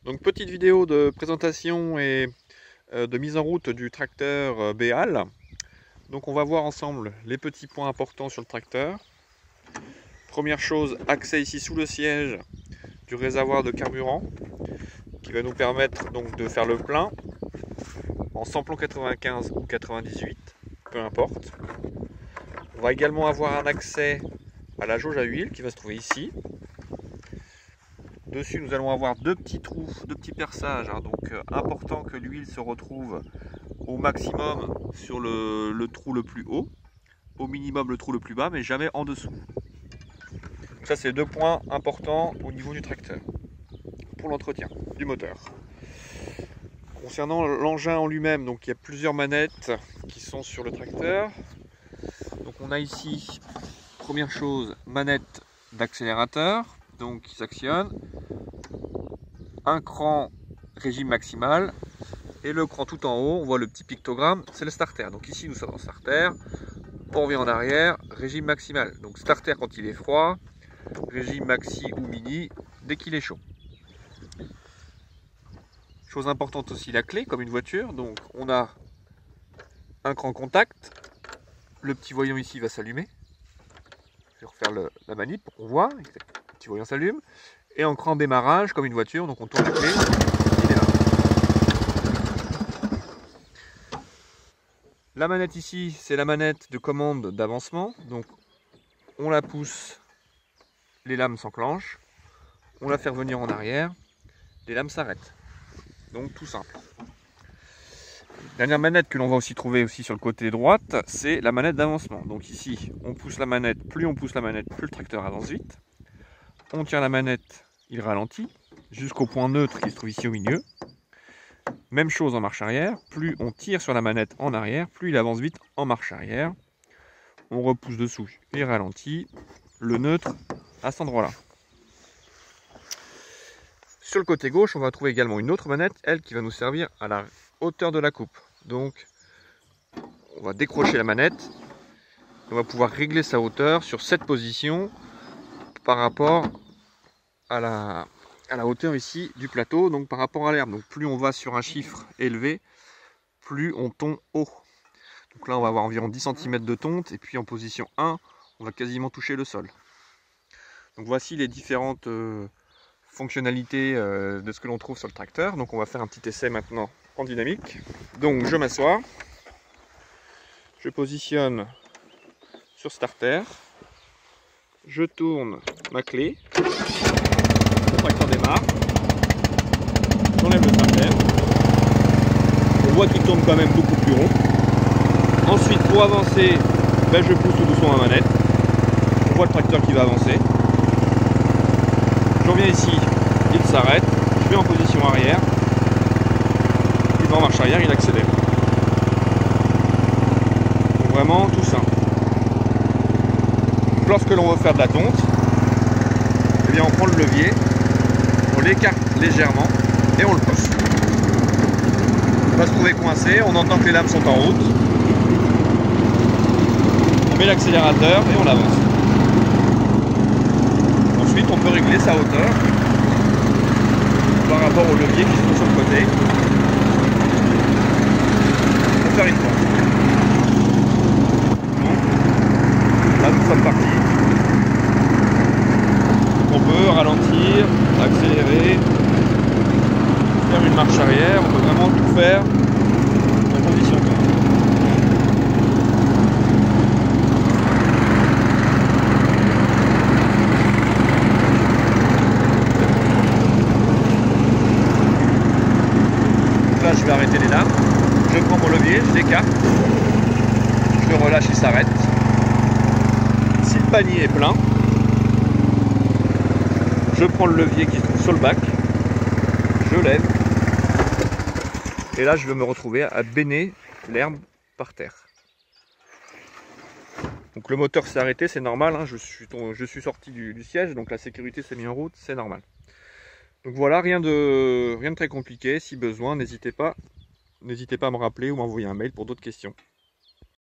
Donc petite vidéo de présentation et de mise en route du tracteur Béal. Donc on va voir ensemble les petits points importants sur le tracteur. Première chose, accès ici sous le siège du réservoir de carburant qui va nous permettre donc de faire le plein en samplon 95 ou 98, peu importe. On va également avoir un accès à la jauge à huile qui va se trouver ici. Dessus, nous allons avoir deux petits trous, deux petits perçages, donc important que l'huile se retrouve au maximum sur le trou le plus haut, au minimum le trou le plus bas, mais jamais en dessous. Donc ça, c'est deux points importants au niveau du tracteur pour l'entretien du moteur. Concernant l'engin en lui-même, donc il y a plusieurs manettes qui sont sur le tracteur. Donc on a ici, première chose, manette d'accélérateur, donc qui s'actionne. Un cran régime maximal et le cran tout en haut, on voit le petit pictogramme, c'est le starter. Donc ici nous sommes en starter, on revient en arrière, régime maximal. Donc starter quand il est froid, régime maxi ou mini dès qu'il est chaud. Chose importante aussi, la clé comme une voiture. Donc on a un cran contact, le petit voyant ici va s'allumer. Je vais refaire la manip pour qu'on voit, le petit voyant s'allume. Et en cran démarrage comme une voiture, donc on tourne la clé, il démarre. La manette ici, c'est la manette de commande d'avancement. Donc on la pousse, les lames s'enclenchent, on la fait revenir en arrière, les lames s'arrêtent. Donc tout simple. Dernière manette que l'on va aussi trouver aussi sur le côté droite, c'est la manette d'avancement. Donc ici, on pousse la manette, plus on pousse la manette, plus le tracteur avance vite. On tient la manette, il ralentit, jusqu'au point neutre qui se trouve ici au milieu. Même chose en marche arrière, plus on tire sur la manette en arrière, plus il avance vite en marche arrière. On repousse dessous, il ralentit, le neutre à cet endroit-là. Sur le côté gauche, on va trouver également une autre manette, elle qui va nous servir à la hauteur de la coupe. Donc, on va décrocher la manette, on va pouvoir régler sa hauteur sur cette position par rapport à la hauteur ici du plateau, donc par rapport à l'herbe. Donc plus on va sur un chiffre élevé, plus on tond haut. Donc là on va avoir environ 10 cm de tonte, et puis en position 1, on va quasiment toucher le sol. Donc voici les différentes fonctionnalités de ce que l'on trouve sur le tracteur. Donc on va faire un petit essai maintenant en dynamique. Donc je m'assois, je positionne sur starter, je tourne ma clé, le tracteur démarre, j'enlève le starter, on voit qu'il tourne quand même beaucoup plus rond. Ensuite pour avancer, je pousse tout doucement ma manette, on voit le tracteur qui va avancer. Je reviens ici, il s'arrête, je vais en position arrière, il va en marche arrière, il accélère. Donc vraiment tout simple. Lorsque l'on veut faire de la tonte, eh bien on prend le levier, on l'écarte légèrement et on le pousse. On va se trouver coincé, on entend que les lames sont en route. On met l'accélérateur et on avance. Ensuite on peut régler sa hauteur par rapport au levier qui se trouve sur le côté pour faire une tonte. Là nous sommes partis. On peut ralentir, accélérer, faire une marche arrière, on peut vraiment tout faire en position tonte. Donc là je vais arrêter les lames, je prends mon levier, je l'écarte, je le relâche, il s'arrête. Si le panier est plein, je prends le levier qui se trouve sur le bac, je lève, et là je vais me retrouver à béner l'herbe par terre. Donc le moteur s'est arrêté, c'est normal, je suis sorti du siège, donc la sécurité s'est mise en route, c'est normal. Donc voilà, rien de très compliqué. Si besoin, n'hésitez pas à me rappeler ou m'envoyer un mail pour d'autres questions.